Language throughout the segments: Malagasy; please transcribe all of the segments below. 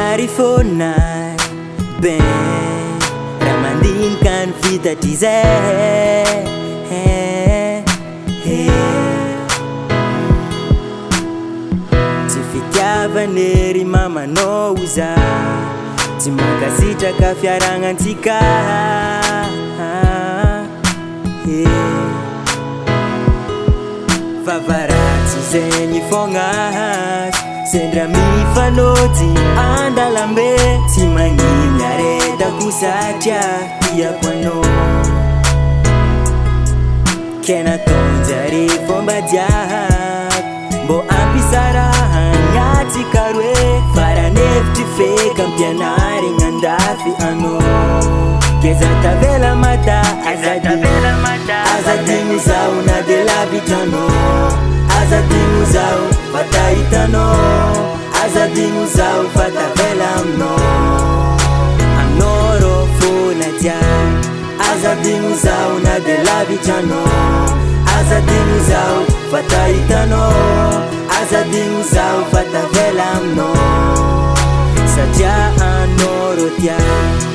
Marifonai ben ramandinkan vida dizer Ti fitiava neri mama no usa Ti mankasitra ka fiaragnansika Vavaratsy zegny fogna Sendra mifanoty andalambe Tsy magniny aretako satria tiako anao Ke nataonjare fomba jiaby Mbô ampisarahagna atsika roe Faran'hevitry feka ampianarigna andafy anao Ke za tavela mata azadigno zaho na de lavitranao Azadigno zaho fatahitanao Azadigno zaho fatavela aminao Aminao rô fona jiaby Azadigno zaho na de lavitranao Azadigno zaho fatahitanao Azadigno zaho fatavela aminao Satria anao rô jiaby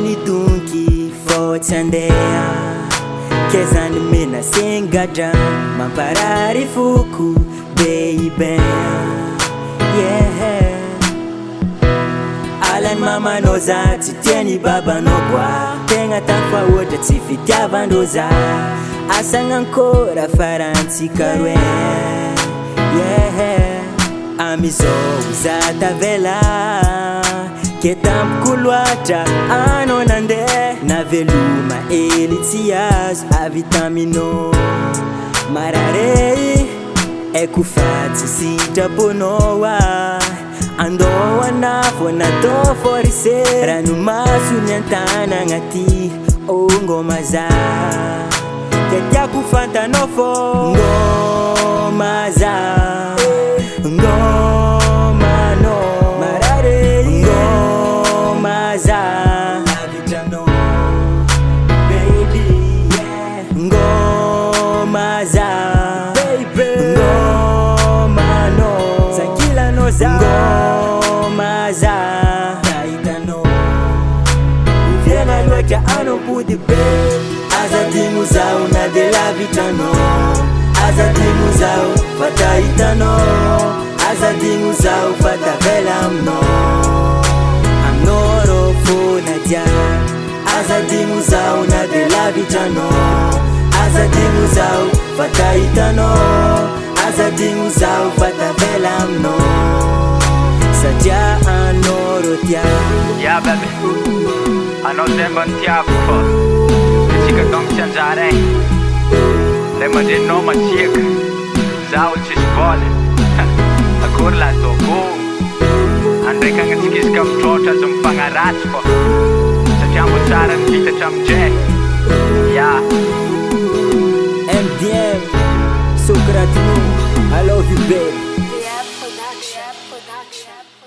Ni dunki fotsy andeha Ke zany mena sengadra Mamparary foko baby Alany mamanao za tsy tiany babanao koa Tegna tafa ohatra tsy fitiavandreo za Asagnankôra farantsika roe Amizao za tavela Ke tampoko loatra anao nandeha Naveloma hely tsy azo avy taminao Marare eko fa tsy sitraponao Andao anafo natao forcé Ranomasony an-tanagna ty ngoma za Ke tiako fantanao fô ngoma za Ngoma no Marare ngoma za Lavitranao baby Ngoma za baby Ngoma no Sankila no za Ngoma za Tahitanao Uviana loatra ano pudi be Azadigno zaho na de lavitranao Azadigno zaho fatahitanao Azadigno zaho fatavela aminao Aminao rô fona jiaby Azadigno zaho na de lavitranao Azadigno zaho fatahitanao Azadigno zaho fatavela aminao Satria anao rô jiaby Yeah baby, anao zay mba nitiavako fô Tsika donko tsy anjara Ray aman-dreninao masiaka Zaho tsisy vola Akory la ataoko Andraikagna antsika izy ka mitrôtra azo mifagnaratsy fô Satria mbo tsara ny vita hatramin'izay Yeah MDM Socrates I love you baby Yeah, production.